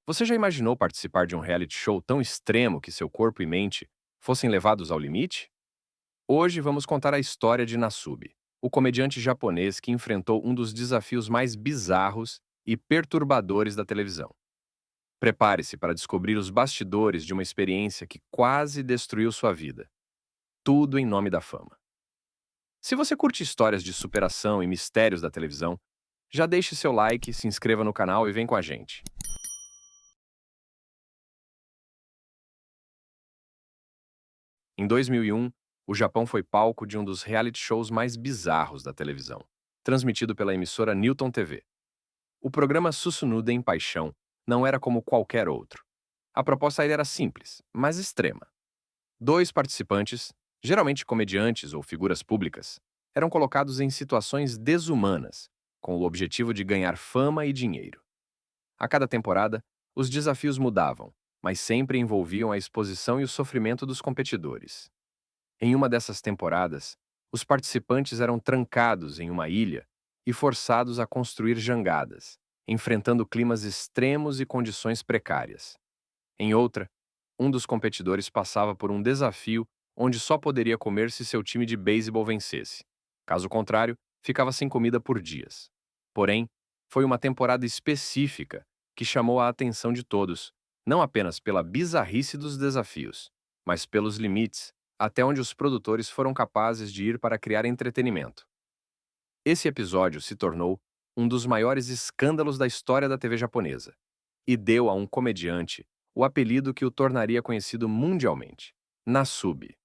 Você já imaginou participar de um reality show tão extremo que seu corpo e mente fossem levados ao limite? Hoje vamos contar a história de Nasubi, o comediante japonês que enfrentou um dos desafios mais bizarros e perturbadores da televisão. Prepare-se para descobrir os bastidores de uma experiência que quase destruiu sua vida. Tudo em nome da fama. Se você curte histórias de superação e mistérios da televisão, já deixe seu like, se inscreva no canal e vem com a gente. Em 2001, o Japão foi palco de um dos reality shows mais bizarros da televisão, transmitido pela emissora Newton TV. O programa Susunuden Paixão não era como qualquer outro. A proposta era simples, mas extrema. Dois participantes, geralmente comediantes ou figuras públicas, eram colocados em situações desumanas, com o objetivo de ganhar fama e dinheiro. A cada temporada, os desafios mudavam, mas sempre envolviam a exposição e o sofrimento dos competidores. Em uma dessas temporadas, os participantes eram trancados em uma ilha e forçados a construir jangadas, enfrentando climas extremos e condições precárias. Em outra, um dos competidores passava por um desafio onde só poderia comer se seu time de beisebol vencesse. Caso contrário, ficava sem comida por dias. Porém, foi uma temporada específica que chamou a atenção de todos, não apenas pela bizarrice dos desafios, mas pelos limites até onde os produtores foram capazes de ir para criar entretenimento. Esse episódio se tornou um dos maiores escândalos da história da TV japonesa e deu a um comediante o apelido que o tornaria conhecido mundialmente, Nasubi.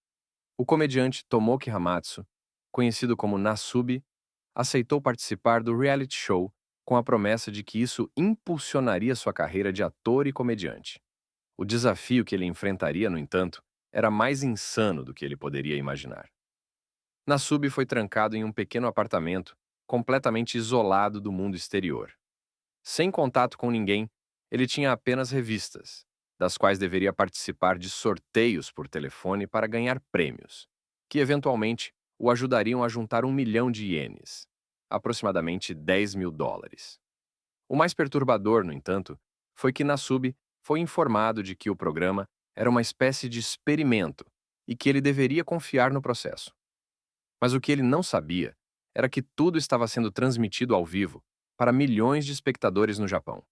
O comediante Tomoki Hamatsu, conhecido como Nasubi, aceitou participar do reality show com a promessa de que isso impulsionaria sua carreira de ator e comediante. O desafio que ele enfrentaria, no entanto, era mais insano do que ele poderia imaginar. Nasubi foi trancado em um pequeno apartamento, completamente isolado do mundo exterior. Sem contato com ninguém, ele tinha apenas revistas, das quais deveria participar de sorteios por telefone para ganhar prêmios, que eventualmente o ajudariam a juntar 1 milhão de ienes, aproximadamente US$ 10.000. O mais perturbador, no entanto, foi que Nasubi foi informado de que o programa era uma espécie de experimento e que ele deveria confiar no processo. Mas o que ele não sabia era que tudo estava sendo transmitido ao vivo para milhões de espectadores no Japão.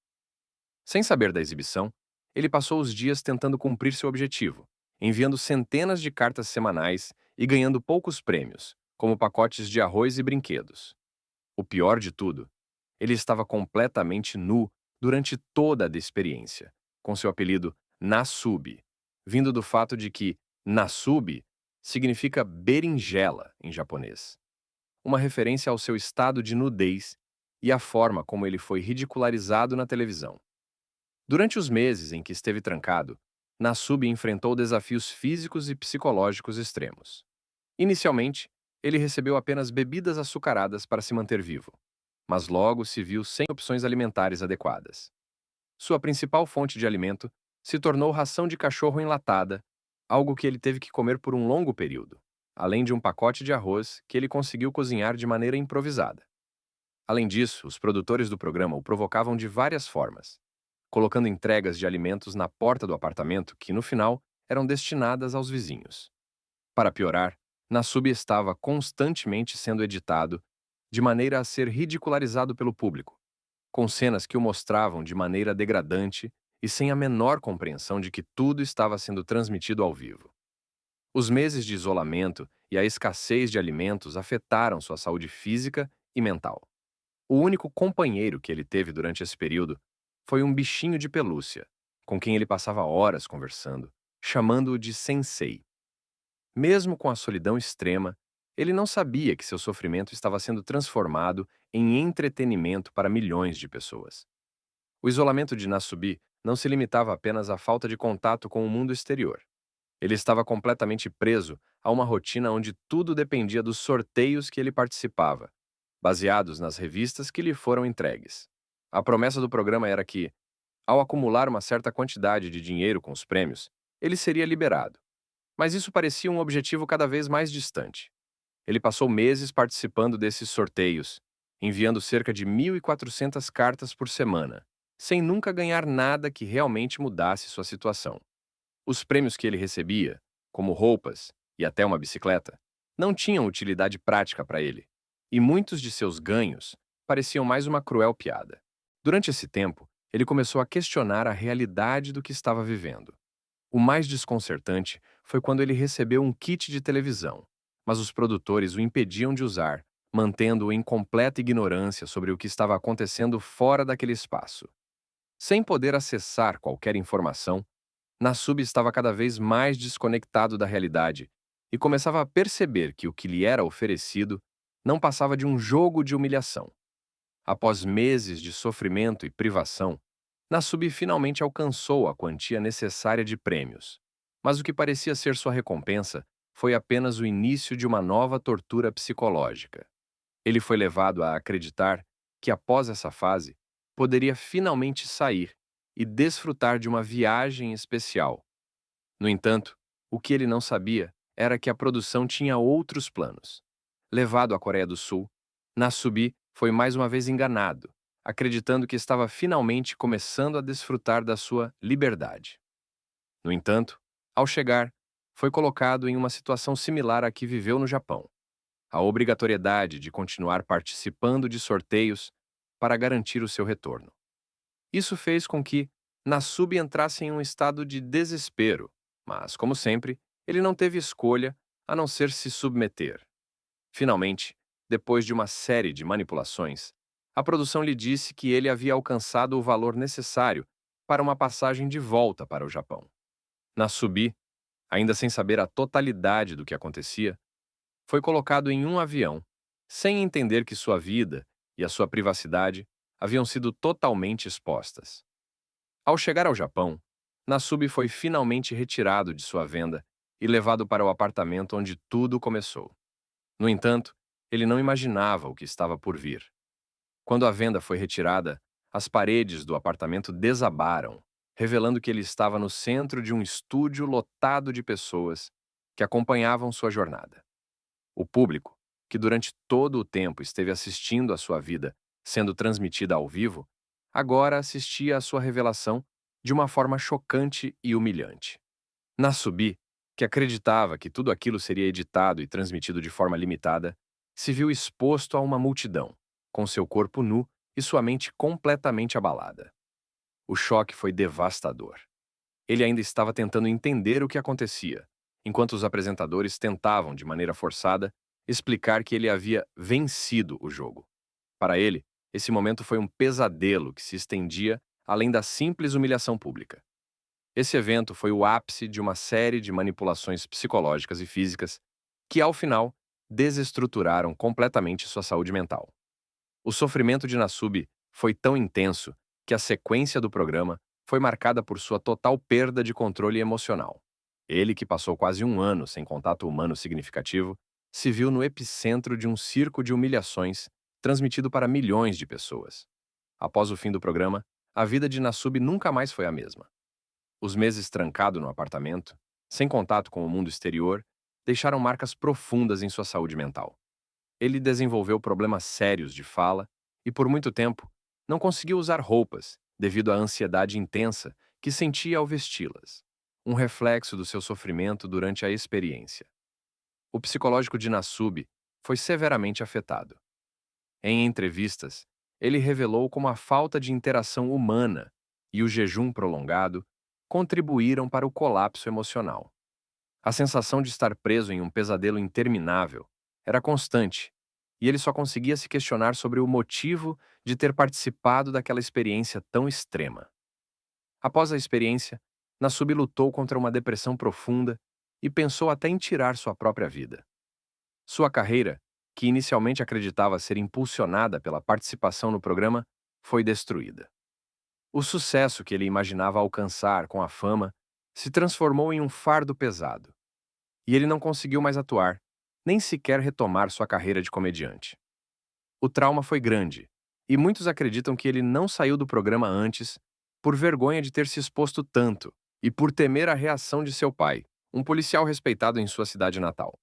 Sem saber da exibição, ele passou os dias tentando cumprir seu objetivo, enviando centenas de cartas semanais e ganhando poucos prêmios, como pacotes de arroz e brinquedos. O pior de tudo, ele estava completamente nu durante toda a experiência, com seu apelido Nasubi, vindo do fato de que Nasubi significa berinjela em japonês, uma referência ao seu estado de nudez e à forma como ele foi ridicularizado na televisão. Durante os meses em que esteve trancado, Nasubi enfrentou desafios físicos e psicológicos extremos. Inicialmente, ele recebeu apenas bebidas açucaradas para se manter vivo, mas logo se viu sem opções alimentares adequadas. Sua principal fonte de alimento se tornou ração de cachorro enlatada, algo que ele teve que comer por um longo período, além de um pacote de arroz que ele conseguiu cozinhar de maneira improvisada. Além disso, os produtores do programa o provocavam de várias formas, colocando entregas de alimentos na porta do apartamento que, no final, eram destinadas aos vizinhos. Para piorar, Nasubi estava constantemente sendo editado de maneira a ser ridicularizado pelo público, com cenas que o mostravam de maneira degradante e sem a menor compreensão de que tudo estava sendo transmitido ao vivo. Os meses de isolamento e a escassez de alimentos afetaram sua saúde física e mental. O único companheiro que ele teve durante esse período foi um bichinho de pelúcia, com quem ele passava horas conversando, chamando-o de sensei. Mesmo com a solidão extrema, ele não sabia que seu sofrimento estava sendo transformado em entretenimento para milhões de pessoas. O isolamento de Nasubi não se limitava apenas à falta de contato com o mundo exterior. Ele estava completamente preso a uma rotina onde tudo dependia dos sorteios que ele participava, baseados nas revistas que lhe foram entregues. A promessa do programa era que, ao acumular uma certa quantidade de dinheiro com os prêmios, ele seria liberado. Mas isso parecia um objetivo cada vez mais distante. Ele passou meses participando desses sorteios, enviando cerca de 1.400 cartas por semana, sem nunca ganhar nada que realmente mudasse sua situação. Os prêmios que ele recebia, como roupas e até uma bicicleta, não tinham utilidade prática para ele, e muitos de seus ganhos pareciam mais uma cruel piada. Durante esse tempo, ele começou a questionar a realidade do que estava vivendo. O mais desconcertante foi quando ele recebeu um kit de televisão, mas os produtores o impediam de usar, mantendo-o em completa ignorância sobre o que estava acontecendo fora daquele espaço. Sem poder acessar qualquer informação, Nassub estava cada vez mais desconectado da realidade e começava a perceber que o que lhe era oferecido não passava de um jogo de humilhação. Após meses de sofrimento e privação, Nassub finalmente alcançou a quantia necessária de prêmios. Mas o que parecia ser sua recompensa foi apenas o início de uma nova tortura psicológica. Ele foi levado a acreditar que, após essa fase, poderia finalmente sair e desfrutar de uma viagem especial. No entanto, o que ele não sabia era que a produção tinha outros planos. Levado à Coreia do Sul, Nasubi foi mais uma vez enganado, acreditando que estava finalmente começando a desfrutar da sua liberdade. No entanto, ao chegar, foi colocado em uma situação similar à que viveu no Japão: a obrigatoriedade de continuar participando de sorteios para garantir o seu retorno. Isso fez com que Nasubi entrasse em um estado de desespero, mas, como sempre, ele não teve escolha a não ser se submeter. Finalmente, depois de uma série de manipulações, a produção lhe disse que ele havia alcançado o valor necessário para uma passagem de volta para o Japão. Nasubi, ainda sem saber a totalidade do que acontecia, foi colocado em um avião, sem entender que sua vida e a sua privacidade haviam sido totalmente expostas. Ao chegar ao Japão, Nasubi foi finalmente retirado de sua venda e levado para o apartamento onde tudo começou. No entanto, ele não imaginava o que estava por vir. Quando a venda foi retirada, as paredes do apartamento desabaram, revelando que ele estava no centro de um estúdio lotado de pessoas que acompanhavam sua jornada. O público, que durante todo o tempo esteve assistindo à sua vida sendo transmitida ao vivo, agora assistia à sua revelação de uma forma chocante e humilhante. Nasubi, que acreditava que tudo aquilo seria editado e transmitido de forma limitada, se viu exposto a uma multidão, com seu corpo nu e sua mente completamente abalada. O choque foi devastador. Ele ainda estava tentando entender o que acontecia, enquanto os apresentadores tentavam, de maneira forçada, explicar que ele havia vencido o jogo. Para ele, esse momento foi um pesadelo que se estendia além da simples humilhação pública. Esse evento foi o ápice de uma série de manipulações psicológicas e físicas que, ao final, desestruturaram completamente sua saúde mental. O sofrimento de Nasubi foi tão intenso que a sequência do programa foi marcada por sua total perda de controle emocional. Ele, que passou quase um ano sem contato humano significativo, se viu no epicentro de um circo de humilhações transmitido para milhões de pessoas. Após o fim do programa, a vida de Nasubi nunca mais foi a mesma. Os meses trancado no apartamento, sem contato com o mundo exterior, deixaram marcas profundas em sua saúde mental. Ele desenvolveu problemas sérios de fala e, por muito tempo, não conseguiu usar roupas devido à ansiedade intensa que sentia ao vesti-las, um reflexo do seu sofrimento durante a experiência. O psicológico de Nasubi foi severamente afetado. Em entrevistas, ele revelou como a falta de interação humana e o jejum prolongado contribuíram para o colapso emocional. A sensação de estar preso em um pesadelo interminável era constante, e ele só conseguia se questionar sobre o motivo de ter participado daquela experiência tão extrema. Após a experiência, Nasubi lutou contra uma depressão profunda e pensou até em tirar sua própria vida. Sua carreira, que inicialmente acreditava ser impulsionada pela participação no programa, foi destruída. O sucesso que ele imaginava alcançar com a fama se transformou em um fardo pesado, e ele não conseguiu mais atuar, nem sequer retomar sua carreira de comediante. O trauma foi grande, e muitos acreditam que ele não saiu do programa antes por vergonha de ter se exposto tanto e por temer a reação de seu pai, um policial respeitado em sua cidade natal.